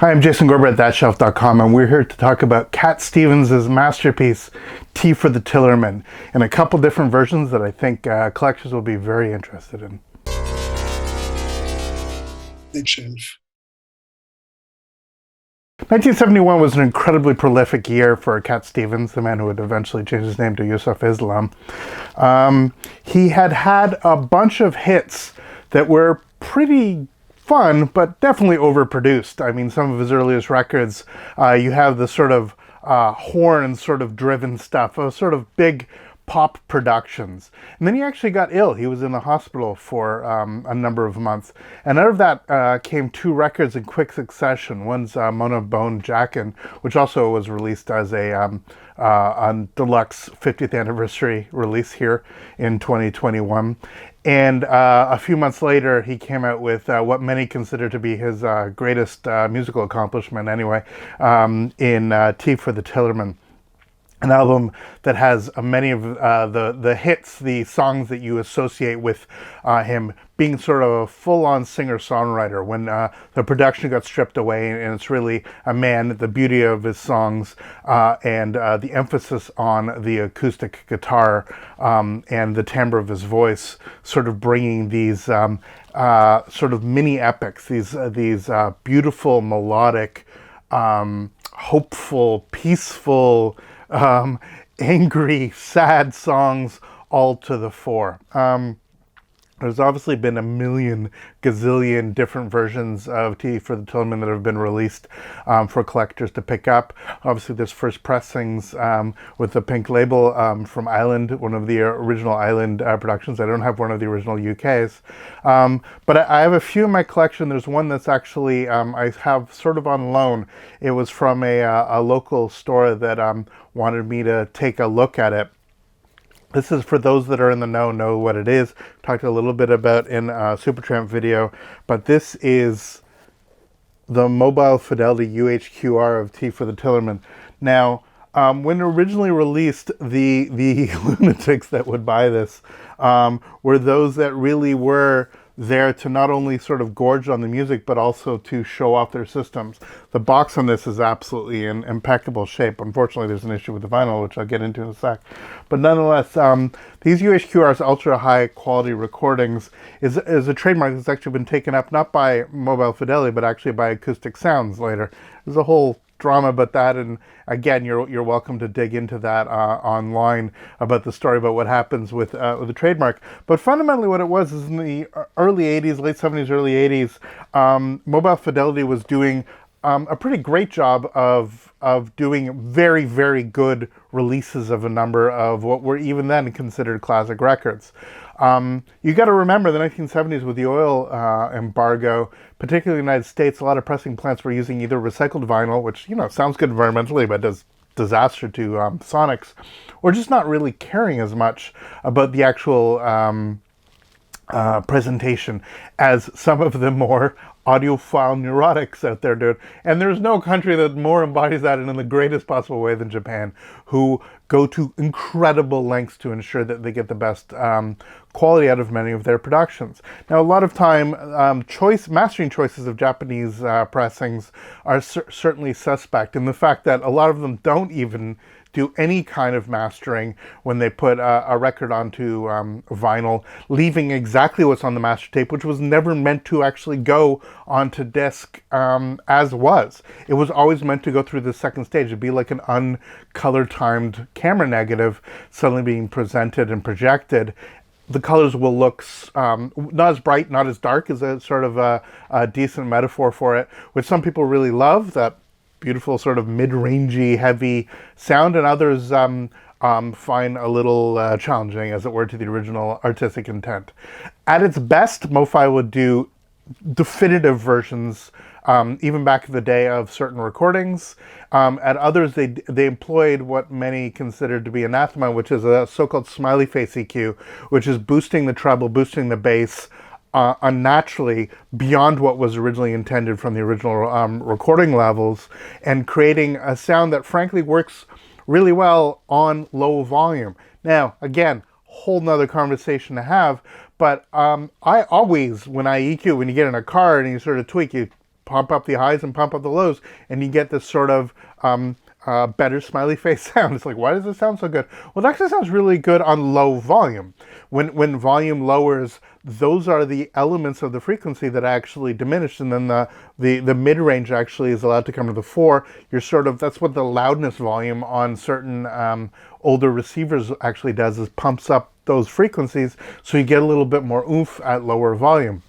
Hi, I'm Jason Gorber at ThatShelf.com, and we're here to talk about Cat Stevens' masterpiece, Tea for the Tillerman, in a couple different versions that I think collectors will be very interested in. Big shelf. 1971 was an incredibly prolific year for Cat Stevens, the man who would eventually change his name to Yusuf Islam. He had a bunch of hits that were pretty fun, but definitely overproduced. I mean, some of his earliest records, you have the sort of horn sort of driven stuff, sort of big pop productions. And then he actually got ill. He was in the hospital for a number of months. And out of that came two records in quick succession. One's Mona Bone Jackin', which also was released as a deluxe 50th anniversary release here in 2021. And a few months later, he came out with what many consider to be his greatest musical accomplishment anyway, in Tea for the Tillerman. An album that has many of the hits, the songs that you associate with him being sort of a full-on singer-songwriter. When the production got stripped away and it's really a man, the beauty of his songs and the emphasis on the acoustic guitar and the timbre of his voice, sort of bringing these sort of mini epics, these beautiful, melodic, hopeful, peaceful, angry, sad songs all to the fore. There's obviously been a million gazillion different versions of Tea for the Tillerman that have been released for collectors to pick up. Obviously, there's first pressings with the pink label from Island, one of the original Island productions. I don't have one of the original UKs. But I have a few in my collection. There's one that's actually I have sort of on loan. It was from a local store that wanted me to take a look at it. This is for those that are in the know what it is. Talked a little bit about in a Supertramp video, but this is the Mobile Fidelity UHQR of Tea for the Tillerman. Now, when originally released, the lunatics that would buy this were those that really were there to not only sort of gorge on the music, but also to show off their systems. The box on this is absolutely in impeccable shape. Unfortunately, there's an issue with the vinyl, which I'll get into in a sec. But nonetheless, these UHQR's ultra high quality recordings is a trademark that's actually been taken up not by Mobile Fidelity, but actually by Acoustic Sounds later. There's a whole drama about that, and again, you're welcome to dig into that online about the story about what happens with the trademark. But fundamentally, what it was is in the early '80s, late '70s, early '80s, Mobile Fidelity was doing a pretty great job of doing very, very good releases of a number of what were even then considered classic records. You got to remember the 1970s with the oil embargo, particularly in the United States, a lot of pressing plants were using either recycled vinyl, which, you know, sounds good environmentally, but does disaster to sonics, or just not really caring as much about the actual presentation as some of the more audiophile neurotics out there do. And there's no country that more embodies that in the greatest possible way than Japan, who go to incredible lengths to ensure that they get the best quality out of many of their productions. Now, a lot of time, mastering choices of Japanese pressings are certainly suspect, and the fact that a lot of them don't even do any kind of mastering when they put a record onto vinyl, leaving exactly what's on the master tape, which was never meant to actually go onto disc as was. It was always meant to go through the second stage. It'd be like an uncolor timed camera negative suddenly being presented and projected. The colors will look not as bright, not as dark, is a sort of a decent metaphor for it, which some people really love, that beautiful sort of mid-rangey, heavy sound, and others find a little challenging, as it were, to the original artistic intent. At its best, Mofi would do definitive versions, even back in the day, of certain recordings. At others, they employed what many considered to be anathema, which is a so-called smiley face EQ, which is boosting the treble, boosting the bass, unnaturally beyond what was originally intended from the original recording levels, and creating a sound that frankly works really well on low volume. Now, again, whole nother conversation to have, but I always, when I EQ, when you get in a car and you sort of tweak, you pump up the highs and pump up the lows, and you get this sort of better smiley face sound. It's like, why does it sound so good? Well, it actually sounds really good on low volume. When volume lowers, those are the elements of the frequency that actually diminish, and then the mid-range actually is allowed to come to the fore. That's what the loudness volume on certain older receivers actually does, is pumps up those frequencies, so you get a little bit more oomph at lower volume.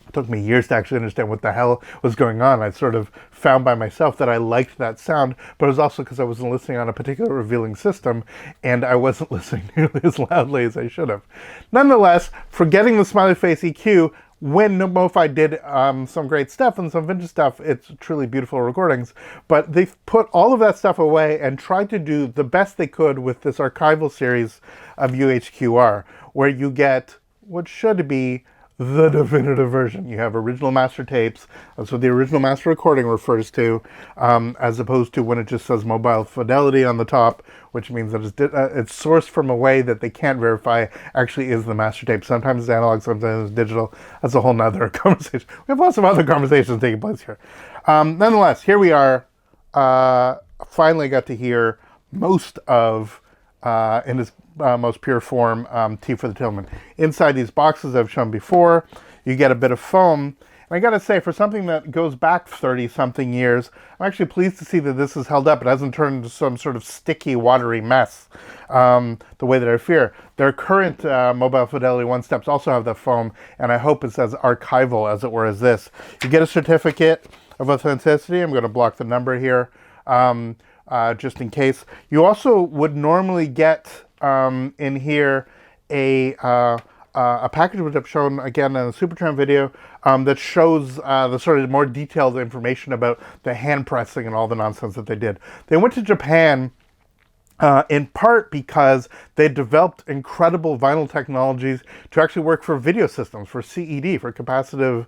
It took me years to actually understand what the hell was going on. I sort of found by myself that I liked that sound, but it was also because I wasn't listening on a particular revealing system, and I wasn't listening nearly as loudly as I should have. Nonetheless, forgetting the smiley face EQ, when Mofi did some great stuff and some vintage stuff, it's truly beautiful recordings, but they've put all of that stuff away and tried to do the best they could with this archival series of UHQR, where you get what should be the definitive version. You have original master tapes. That's what the original master recording refers to, as opposed to when it just says mobile fidelity on the top, which means that it's sourced from a way that they can't verify actually is the master tape. Sometimes it's analog, sometimes it's digital. That's a whole nother conversation. We have lots of other conversations taking place here. Nonetheless, here we are. Finally got to hear most of, in its most pure form, T for the Tillerman. Inside these boxes I've shown before, you get a bit of foam. And I gotta say, for something that goes back 30-something years, I'm actually pleased to see that this is held up. It hasn't turned into some sort of sticky, watery mess, the way that I fear. Their current mobile fidelity one-steps also have the foam, and I hope it's as archival, as it were, as this. You get a certificate of authenticity. I'm gonna block the number here, just in case. You also would normally get in here a package which I've shown again in the Supertramp video, that shows the sort of more detailed information about the hand pressing and all the nonsense that they did. They went to Japan in part because they developed incredible vinyl technologies to actually work for video systems, for CED, for capacitive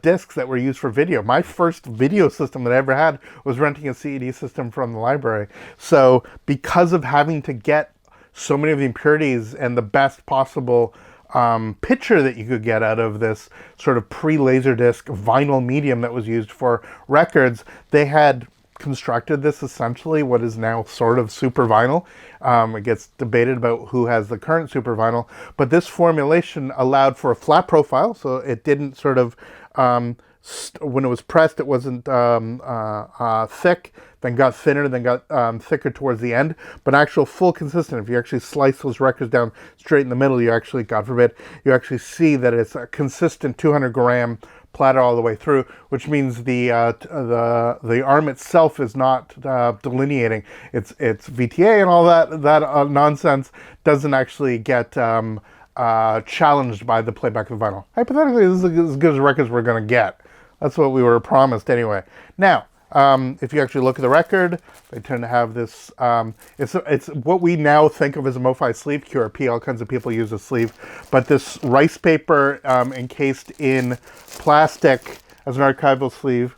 discs that were used for video. My first video system that I ever had was renting a CED system from the library. So because of having to get so many of the impurities and the best possible picture that you could get out of this sort of pre-Laserdisc vinyl medium that was used for records, they had constructed this essentially what is now sort of super vinyl. It gets debated about who has the current super vinyl, but this formulation allowed for a flat profile, so it didn't sort of, when it was pressed, it wasn't thick, then got thinner, then got thicker towards the end, but actual full consistent. If you actually slice those records down straight in the middle, you actually, God forbid, you actually see that it's a consistent 200-gram platter all the way through, which means the arm itself is not delineating. It's VTA and all that nonsense doesn't actually get challenged by the playback of the vinyl. Hypothetically, this is as good as records we're going to get. That's what we were promised anyway. Now, if you actually look at the record, they tend to have this, it's what we now think of as a Mofi sleeve, QRP, all kinds of people use a sleeve, but this rice paper encased in plastic as an archival sleeve.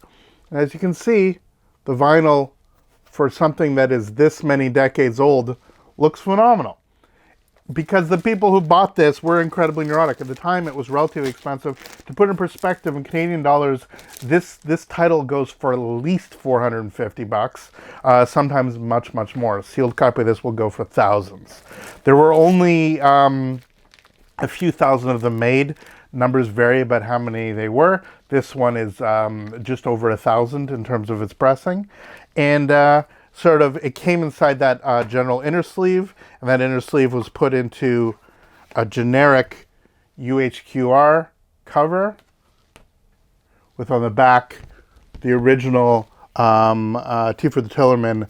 And as you can see, the vinyl for something that is this many decades old looks phenomenal. Because the people who bought this were incredibly neurotic. At the time, it was relatively expensive. To put in perspective, in Canadian dollars, this title goes for at least $450, sometimes much, much more. A sealed copy of this will go for thousands. There were only a few thousand of them made. Numbers vary about how many they were. This one is just over 1,000 in terms of its pressing. And sort of, it came inside that general inner sleeve, and that inner sleeve was put into a generic UHQR cover with on the back the original T for the Tillerman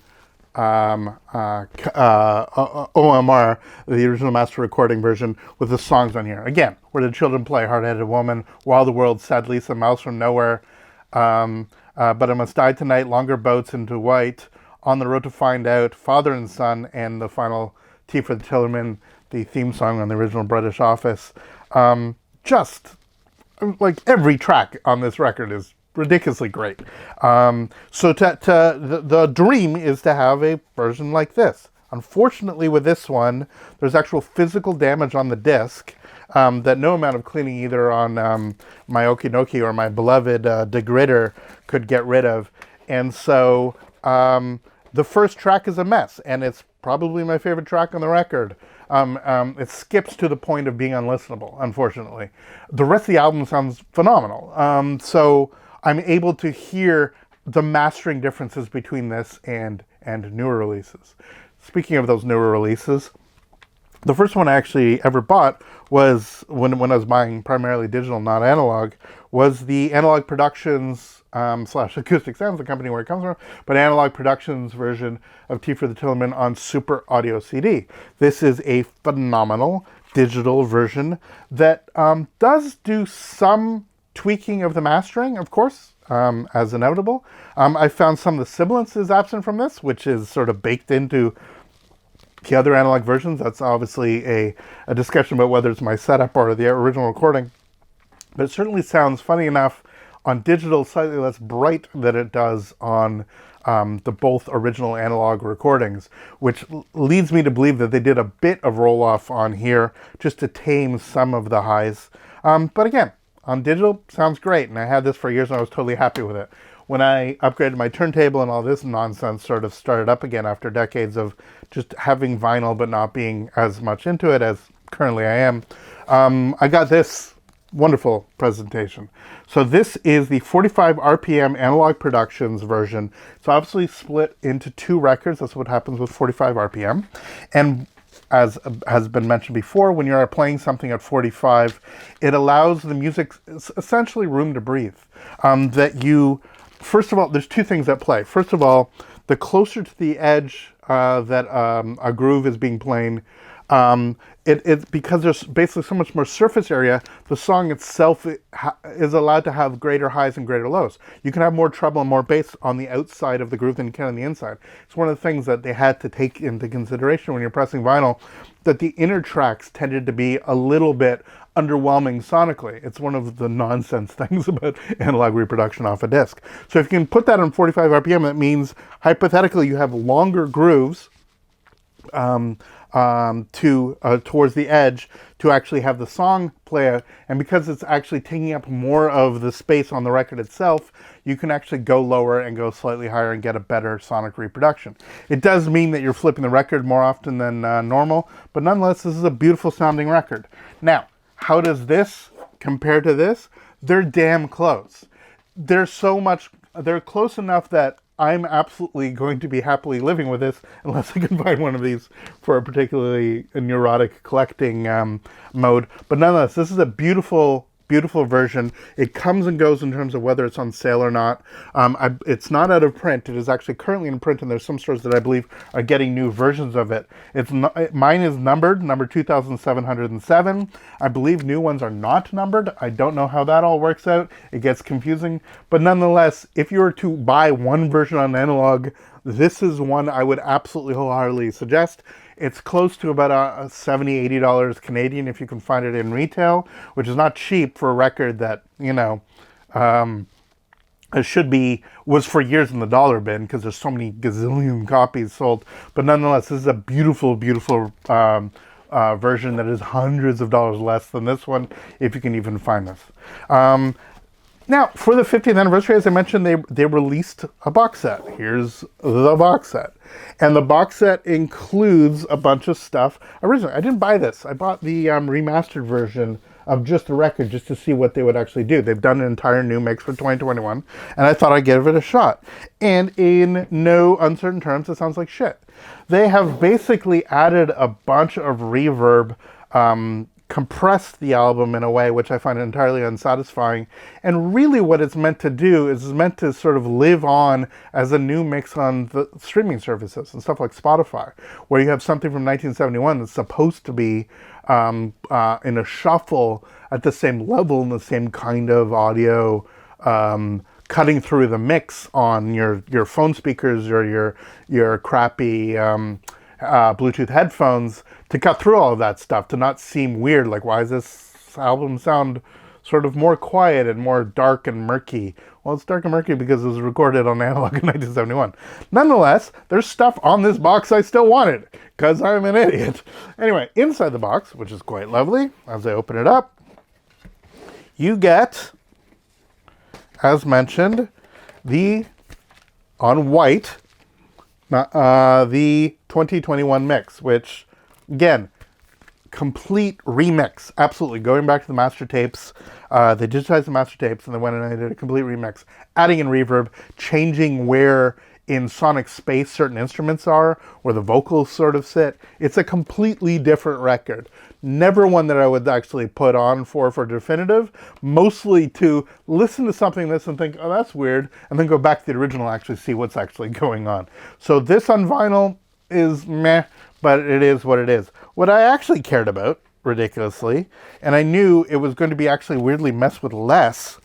OMR, the original master recording version, with the songs on here. Again, Where the Children Play, Hard-Headed Woman, Wild the World, Sad Lisa, Mouse from Nowhere, But I Must Die Tonight, Longer Boats into White, On the Road to Find Out, Father and Son, and the final T for the Tillerman, the theme song on the original British Office. Just like every track on this record is ridiculously great. So the dream is to have a version like this. Unfortunately, with this one, there's actual physical damage on the disc. that no amount of cleaning either on my Okinoki or my beloved degritter could get rid of. And so the first track is a mess, and it's probably my favorite track on the record. It skips to the point of being unlistenable, unfortunately. The rest of the album sounds phenomenal. So I'm able to hear the mastering differences between this and newer releases. Speaking of those newer releases, the first one I actually ever bought was, when I was buying primarily digital, not analog, was the Analogue Productions slash Acoustic Sounds, the company where it comes from, but Analogue Productions version of Tea for the Tillerman on Super Audio CD. This is a phenomenal digital version that does do some tweaking of the mastering, of course, as inevitable. I found some of the sibilance is absent from this, which is sort of baked into the other analog versions. That's obviously a discussion about whether it's my setup or the original recording. But it certainly sounds, funny enough, on digital slightly less bright than it does on the both original analog recordings, which leads me to believe that they did a bit of roll-off on here just to tame some of the highs. But again, on digital, sounds great, and I had this for years and I was totally happy with it. When I upgraded my turntable and all this nonsense sort of started up again after decades of just having vinyl but not being as much into it as currently I am, I got this wonderful presentation. So this is the 45 RPM Analogue Productions version. It's obviously split into two records. That's what happens with 45 RPM. And as has been mentioned before, when you're playing something at 45, it allows the music essentially room to breathe. That you, first of all, there's two things at play. First of all, the closer to the edge that a groove is being played, because there's basically so much more surface area, the song itself is allowed to have greater highs and greater lows. You can have more treble and more bass on the outside of the groove than you can on the inside. It's one of the things that they had to take into consideration when you're pressing vinyl, that the inner tracks tended to be a little bit underwhelming sonically. It's one of the nonsense things about analog reproduction off a disc. So if you can put that on 45 RPM, that means hypothetically you have longer grooves towards the edge to actually have the song play out. And because it's actually taking up more of the space on the record itself, you can actually go lower and go slightly higher and get a better sonic reproduction. It does mean that you're flipping the record more often than normal, but nonetheless, this is a beautiful sounding record. Now, how does this compare to this? They're damn close. They're close enough that I'm absolutely going to be happily living with this unless I can find one of these for a particularly neurotic collecting mode. But nonetheless, this is a beautiful, beautiful version. It comes and goes in terms of whether it's on sale or not. It's not out of print. It is actually currently in print, and there's some stores that I believe are getting new versions of it. Mine is numbered, number 2707. I believe new ones are not numbered. I don't know how that all works out. It gets confusing. But nonetheless, if you were to buy one version on analog, this is one I would absolutely wholeheartedly suggest. It's close to about $70, $80 Canadian if you can find it in retail, which is not cheap for a record that, you know, it was for years in the dollar bin because there's so many gazillion copies sold. But nonetheless, this is a beautiful, beautiful version that is hundreds of dollars less than this one, if you can even find this. Now, for the 50th anniversary, as I mentioned, they released a box set. Here's the box set. And the box set includes a bunch of stuff. Originally, I didn't buy this. I bought the remastered version of just the record just to see what they would actually do. They've done an entire new mix for 2021, and I thought I'd give it a shot. And in no uncertain terms, it sounds like shit. They have basically added a bunch of reverb, compressed the album in a way which I find entirely unsatisfying. And really what it's meant to do is it's meant to sort of live on as a new mix on the streaming services and stuff like Spotify, where you have something from 1971 that's supposed to be in a shuffle at the same level and the same kind of audio cutting through the mix on your phone speakers or your crappy Bluetooth headphones, to cut through all of that stuff, to not seem weird. Like, why does this album sound sort of more quiet and more dark and murky. Well, it's dark and murky because it was recorded on Analogue in 1971. Nonetheless, there's stuff on this box I still wanted, because I'm an idiot. Anyway, inside the box, which is quite lovely, as I open it up, you get, as mentioned, on white, the 2021 mix, which, again, complete remix. Absolutely. Going back to the master tapes, they digitized the master tapes and they went and they did a complete remix, adding in reverb, changing where in sonic space certain instruments are, where the vocals sort of sit. It's a completely different record. Never one that I would actually put on for definitive, mostly to listen to something like this and think, oh, that's weird, and then go back to the original and actually see what's actually going on. So this on vinyl is meh, but it is what it is. What I actually cared about, ridiculously, and I knew it was going to be actually weirdly messed with less,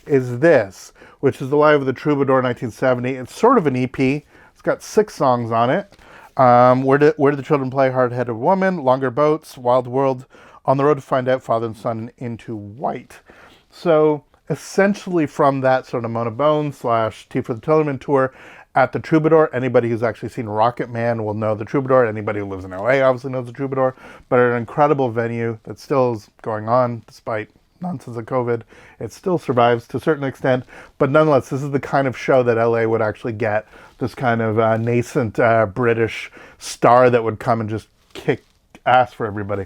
is this, which is the Live of the Troubadour 1970. It's sort of an EP. It's got 6 songs on it. Where did the Children Play, Hard-Headed Woman, Longer Boats, Wild World, On the Road to Find Out, Father and Son, Into White. So essentially from that sort of Mona Bone / Tea for the Tillerman tour at the Troubadour. Anybody who's actually seen Rocket Man will know the Troubadour. Anybody who lives in LA obviously knows the Troubadour. But an incredible venue that still is going on despite nonsense of COVID. It still survives to a certain extent. But nonetheless, this is the kind of show that LA would actually get. This kind of nascent British star that would come and just kick ass for everybody.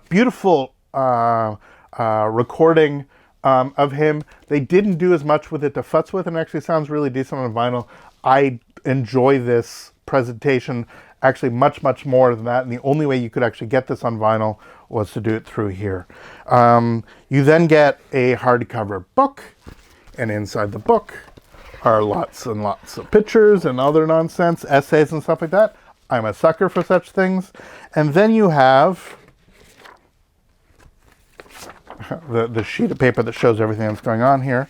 Beautiful recording of him. They didn't do as much with it to futz with, and actually sounds really decent on vinyl. I enjoy this presentation actually much, much more than that, and the only way you could actually get this on vinyl was to do it through here. You then get a hardcover book, and inside the book are lots and lots of pictures and other nonsense, essays and stuff like that. I'm a sucker for such things. And then you have the sheet of paper that shows everything that's going on here.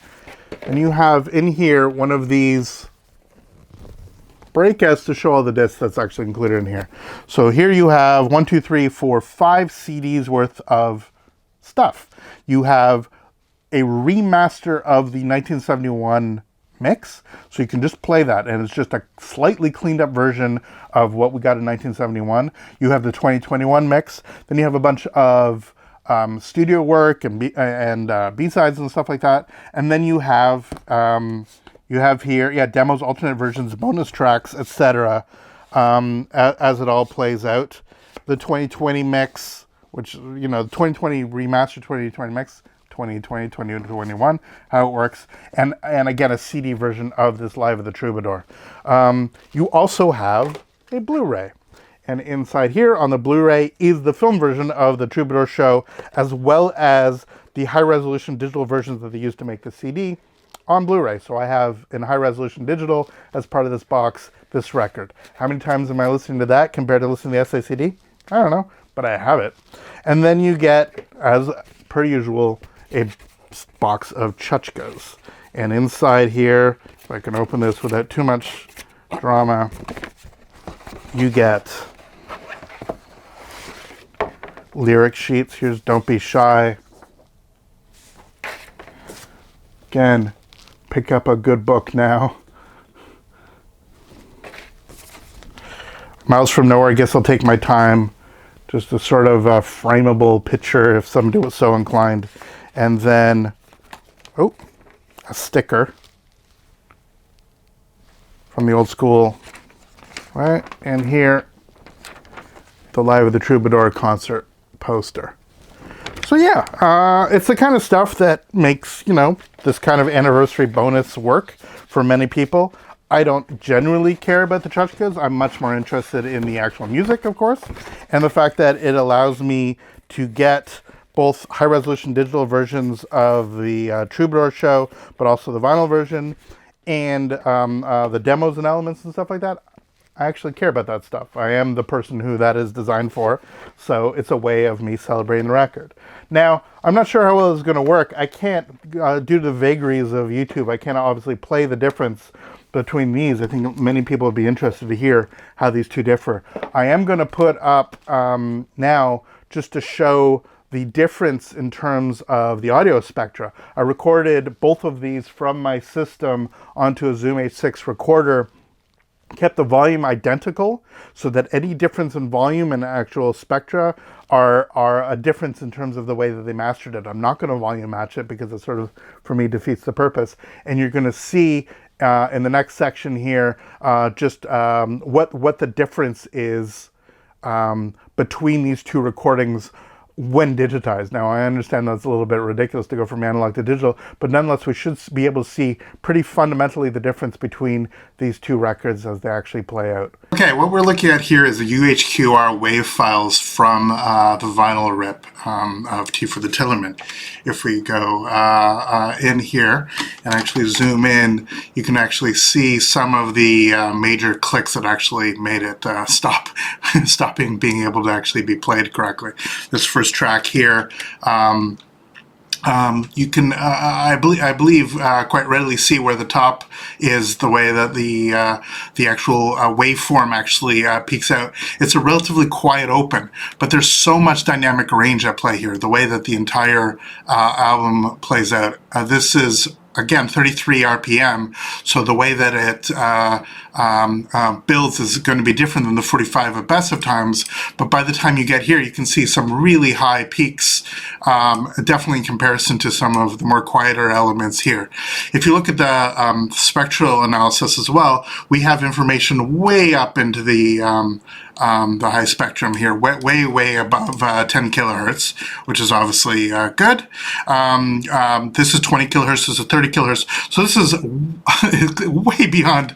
And you have in here one of these breakouts to show all the discs that's actually included in here. So here you have 5 CDs worth of stuff. You have a remaster of the 1971 mix, so you can just play that, and it's just a slightly cleaned up version of what we got in 1971. You have the 2021 mix, then you have a bunch of studio work and B-sides and stuff like that, and then you have here, demos, alternate versions, bonus tracks, etc. As it all plays out. The 2020 mix, which, you know, the 2020 remaster, 2020 mix, 2020, 2021, how it works, and again a CD version of this Live of the Troubadour. You also have a Blu-ray, and inside here on the Blu-ray is the film version of the Troubadour show, as well as the high-resolution digital versions that they used to make the CD on Blu-ray. So I have in high-resolution digital as part of this box this record. How many times am I listening to that compared to listening to the SACD? I don't know, but I have it. And then you get, as per usual, a box of tchotchkes. And inside here, if I can open this without too much drama, you get lyric sheets. Here's Don't Be Shy. Again, pick up a good book now. Miles from Nowhere, I guess I'll take my time. Just a sort of a frameable picture if somebody was so inclined. And then, a sticker from the old school, right? And here, the Live of the Troubadour concert poster. So yeah, it's the kind of stuff that makes, you know, this kind of anniversary bonus work for many people. I don't generally care about the tchotchkes. I'm much more interested in the actual music, of course, and the fact that it allows me to get both high-resolution digital versions of the Troubadour show, but also the vinyl version, and the demos and elements and stuff like that. I actually care about that stuff. I am the person who that is designed for, so it's a way of me celebrating the record. Now, I'm not sure how well it's going to work. I can't, due to the vagaries of YouTube, I cannot obviously play the difference between these. I think many people would be interested to hear how these two differ. I am going to put up now, just to show the difference in terms of the audio spectra. I recorded both of these from my system onto a Zoom H6 recorder, kept the volume identical so that any difference in volume and actual spectra are a difference in terms of the way that they mastered it. I'm not going to volume match it because it sort of, for me, defeats the purpose. And you're going to see in the next section here just what the difference is between these two recordings when digitized. Now, I understand that's a little bit ridiculous to go from analog to digital, but nonetheless, we should be able to see pretty fundamentally the difference between these two records as they actually play out. Okay, what we're looking at here is the UHQR wave files from the vinyl rip of T for the Tillerman. If we go in here and actually zoom in, you can actually see some of the major clicks that actually made it stopping being able to actually be played correctly. This first track here, you can, I believe, quite readily see where the top is the way that the actual waveform actually peaks out. It's a relatively quiet open, but there's so much dynamic range at play here. The way that the entire album plays out. This is, again, 33 RPM, so the way that it builds is going to be different than the 45 at best of times, but by the time you get here, you can see some really high peaks, definitely in comparison to some of the more quieter elements here. If you look at the spectral analysis as well, we have information way up into the high spectrum here, way above 10 kilohertz, which is obviously good. This is 20 kilohertz, this is 30 kilohertz, so this is way beyond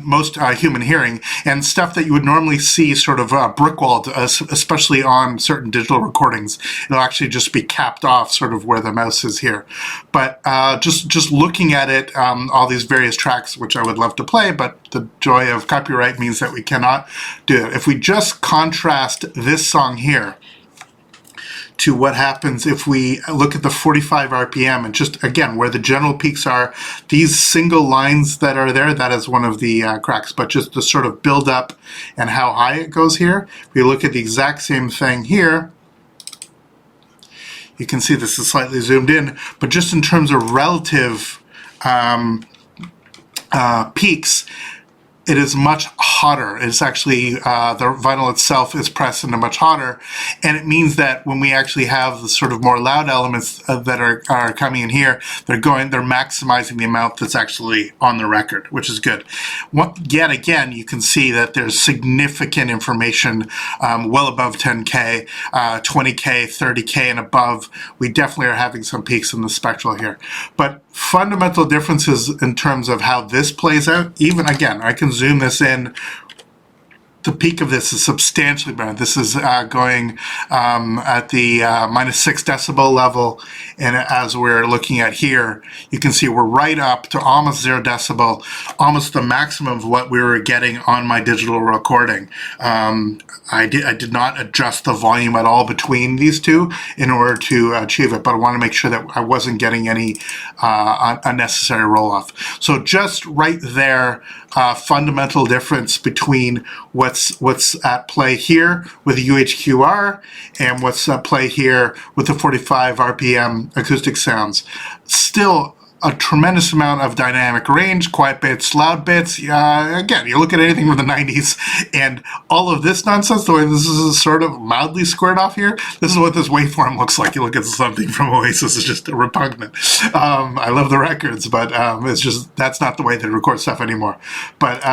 most human hearing, and stuff that you would normally see sort of brickwalled, especially on certain digital recordings. It'll actually just be capped off sort of where the mouse is here. But just looking at it, all these various tracks, which I would love to play, but the joy of copyright means that we cannot do it. If we just contrast this song here to what happens if we look at the 45 RPM and just, again, where the general peaks are, these single lines that are there, that is one of the cracks, but just the sort of build up and how high it goes here. If we look at the exact same thing here, you can see this is slightly zoomed in, but just in terms of relative peaks, it is much hotter. It's actually, the vinyl itself is pressed into much hotter, and it means that when we actually have the sort of more loud elements that are coming in here, they're maximizing the amount that's actually on the record, which is good. Yet again, you can see that there's significant information well above 10K, 20K, 30K and above. We definitely are having some peaks in the spectral here. But fundamental differences in terms of how this plays out, even again, I can zoom this in. The peak of this is substantially better. This is going at the -6 decibel level, and as we're looking at here, you can see we're right up to almost 0 decibel, almost the maximum of what we were getting on my digital recording. I did not adjust the volume at all between these two in order to achieve it, but I want to make sure that I wasn't getting any unnecessary roll-off. So just right there, fundamental difference between what's at play here with the UHQR and what's at play here with the 45 RPM acoustic sounds. Still a tremendous amount of dynamic range, quiet bits, loud bits. Again, you look at anything from the 90s, and all of this nonsense, the way this is sort of mildly squared off here, this is what this waveform looks like. You look at something from Oasis, it's just repugnant. I love the records, but it's just, that's not the way they record stuff anymore. But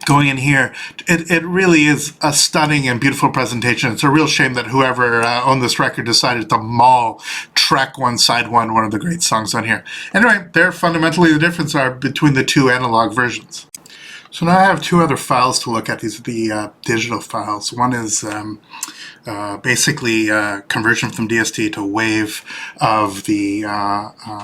going in here, it really is a stunning and beautiful presentation. It's a real shame that whoever owned this record decided to maul Trek One Side One of the great songs on here. Anyway, there fundamentally the difference are between the two analog versions. So now I have two other files to look at. These are the digital files. One is basically conversion from DST to wave of the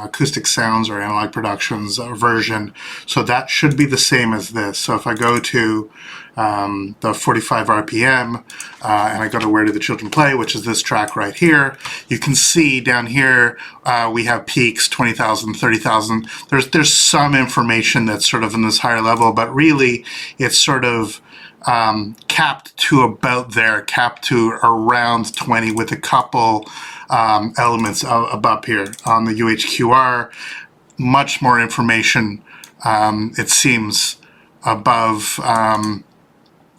acoustic sounds or Analogue Productions version. So that should be the same as this. So if I go to the 45 RPM and I go to Where Do the Children Play, which is this track right here, you can see down here we have peaks, 20,000, 30,000. There's some information that's sort of in this higher level, but really it's sort of capped to about there, capped to around 20 with a couple elements above here on the UHQR. Much more information, it seems, above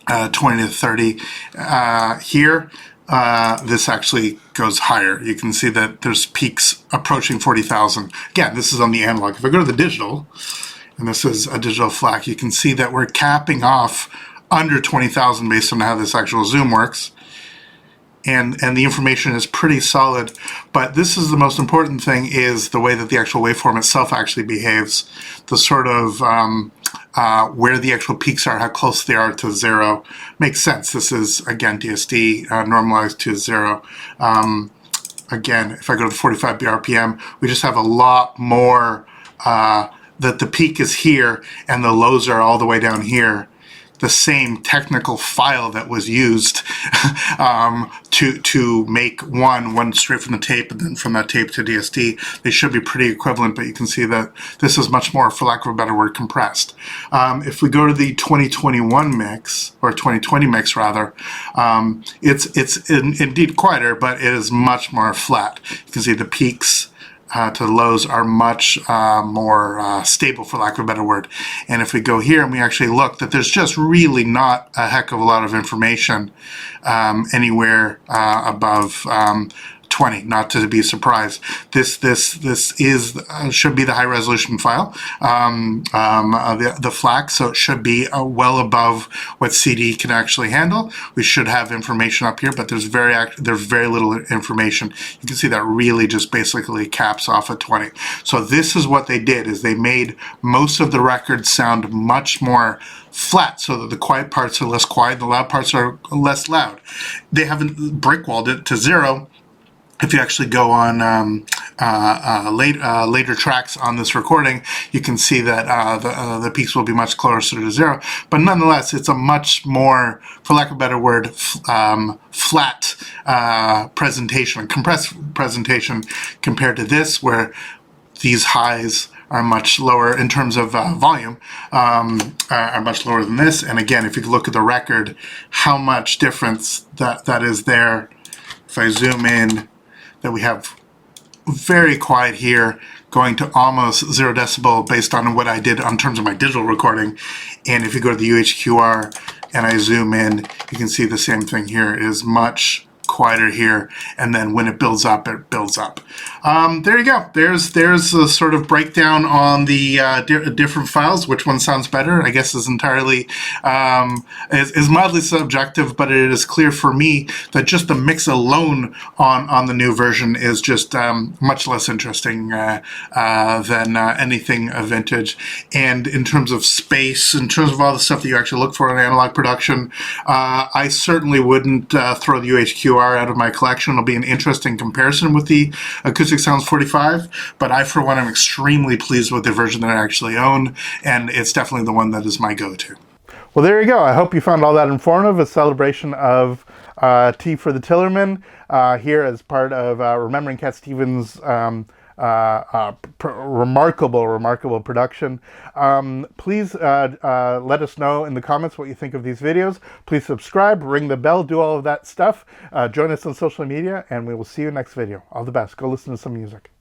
20 to 30. Here, this actually goes higher. You can see that there's peaks approaching 40,000. Again, this is on the analog. If I go to the digital, and this is a digital FLAC, you can see that we're capping off under 20,000 based on how this actual zoom works. And the information is pretty solid, but this is the most important thing, is the way that the actual waveform itself actually behaves. The sort of where the actual peaks are, how close they are to zero. Makes sense. This is, again, DSD normalized to zero. Again, if I go to the 45 BRPM, we just have a lot more, that the peak is here and the lows are all the way down here. The same technical file that was used to make one straight from the tape and then from that tape to DSD. They should be pretty equivalent, but you can see that this is much more, for lack of a better word, compressed. If we go to the 2021 mix, or 2020 mix rather, it's indeed quieter, but it is much more flat. You can see the peaks to the lows are much more stable, for lack of a better word. And if we go here and we actually look, that there's just really not a heck of a lot of information anywhere above 20, not to be surprised. This is should be the high resolution file, the FLAC, so it should be well above what CD can actually handle. We should have information up here, but there's very little information. You can see that really just basically caps off at 20. So this is what they did, is they made most of the records sound much more flat, so that the quiet parts are less quiet, the loud parts are less loud. They haven't brick-walled it to zero. If you actually go on later tracks on this recording, you can see that the peaks will be much closer to zero. But nonetheless, it's a much more, for lack of a better word, flat presentation, compressed presentation, compared to this, where these highs are much lower in terms of volume, are much lower than this. And again, if you look at the record, how much difference that is there. If I zoom in, that we have very quiet here, going to almost 0 decibel based on what I did in terms of my digital recording. And if you go to the UHQR and I zoom in, you can see the same thing here. It is much quieter here, and then when it builds up, it builds up. There you go. There's a sort of breakdown on the different files. Which one sounds better, I guess, is entirely is mildly subjective, but it is clear for me that just the mix alone on the new version is just much less interesting than anything vintage. And in terms of space, in terms of all the stuff that you actually look for in analog production, I certainly wouldn't throw the UHQR out of my collection. It'll be an interesting comparison with the Acoustic Sounds 45, but I, for one, am extremely pleased with the version that I actually own, and it's definitely the one that is my go-to. Well, there you go. I hope you found all that informative. A celebration of T for the Tillerman here as part of Remembering Cat Stevens' remarkable production. Please let us know in the comments what you think of these videos. Please subscribe, ring the bell, do all of that stuff. Join us on social media, and we will see you next video. All the best. Go listen to some music.